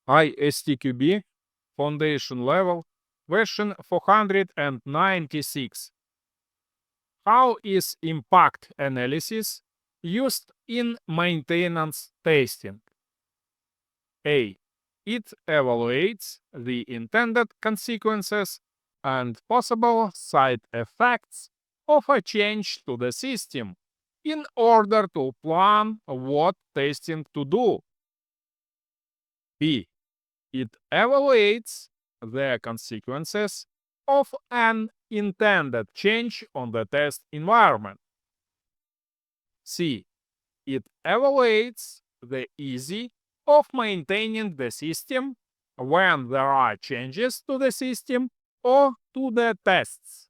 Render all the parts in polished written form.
ISTQB Foundation Level version 496. How is impact analysis used in maintenance testing? A. It evaluates the intended consequences and possible side effects of a change to the system in order to plan what testing to do. B. It evaluates the consequences of an intended change on the test environment. C. It evaluates the ease of maintaining the system when there are changes to the system or to the tests.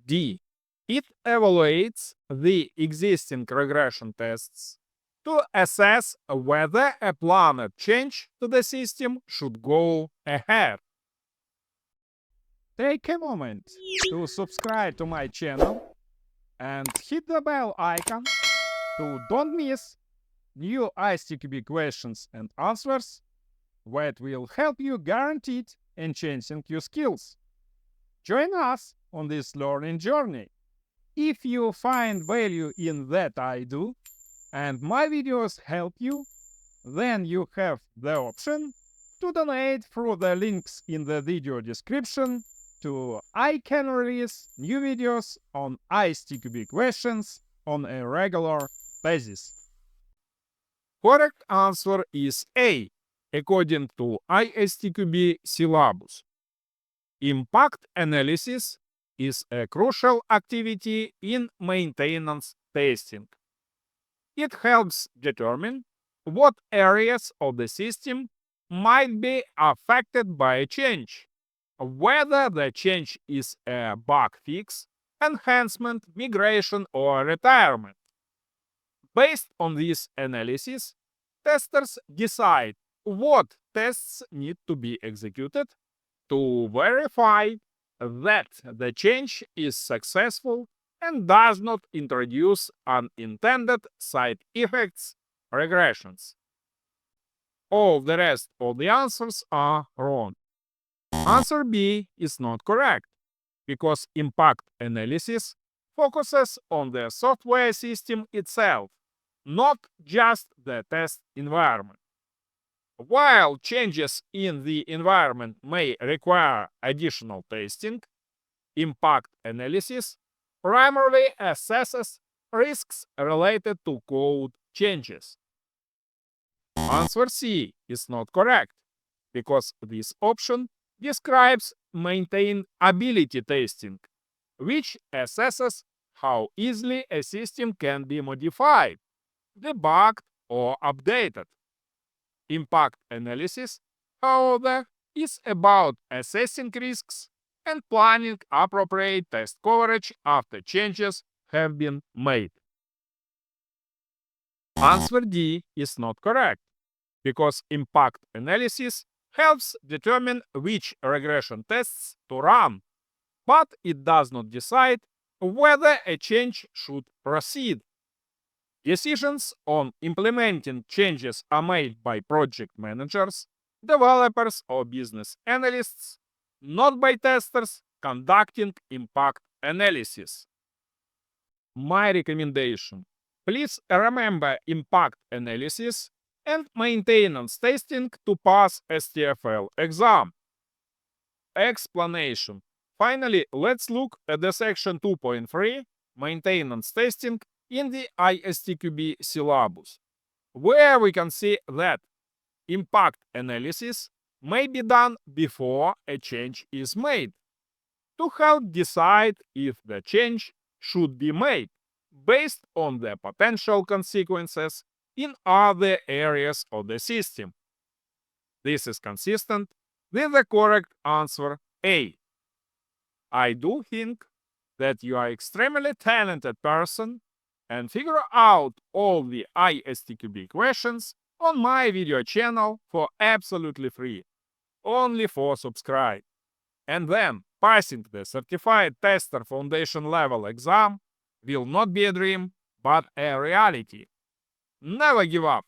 D. It evaluates the existing regression tests to assess whether a planned change to the system should go ahead. Take a moment to subscribe to my channel and hit the bell icon to don't miss new ISTQB questions and answers that will help you guaranteed enhancing your skills. Join us on this learning journey. If you find value in that I do and my videos help you, then you have the option to donate through the links in the video description to I can release new videos on ISTQB questions on a regular basis. Correct answer is A, according to ISTQB Syllabus. Impact analysis is a crucial activity in maintenance testing. It helps determine what areas of the system might be affected by a change, whether the change is a bug fix, enhancement, migration, or retirement. Based on this analysis, testers decide what tests need to be executed to verify that the change is successful and does not introduce unintended side effects, regressions. All the rest of the answers are wrong. Answer B is not correct, because impact analysis focuses on the software system itself, not just the test environment. While changes in the environment may require additional testing, impact analysis primarily assesses risks related to code changes. Answer C is not correct, because this option describes maintainability testing, which assesses how easily a system can be modified, debugged, or updated. Impact analysis, however, is about assessing risks and planning appropriate test coverage after changes have been made. Answer D is not correct, because impact analysis helps determine which regression tests to run, but it does not decide whether a change should proceed. Decisions on implementing changes are made by project managers, developers, or business analysts, not by testers conducting impact analysis. My recommendation: please remember impact analysis and maintenance testing to pass STFL exam. Explanation. Finally, let's look at the section 2.3, maintenance testing, in the ISTQB syllabus, where we can see that impact analysis may be done before a change is made, to help decide if the change should be made based on the potential consequences in other areas of the system. This is consistent with the correct answer A. I do think that you are an extremely talented person and figure out all the ISTQB questions on my video channel for absolutely free, only for subscribe. And then passing the Certified Tester Foundation Level exam will not be a dream, but a reality. Never give up.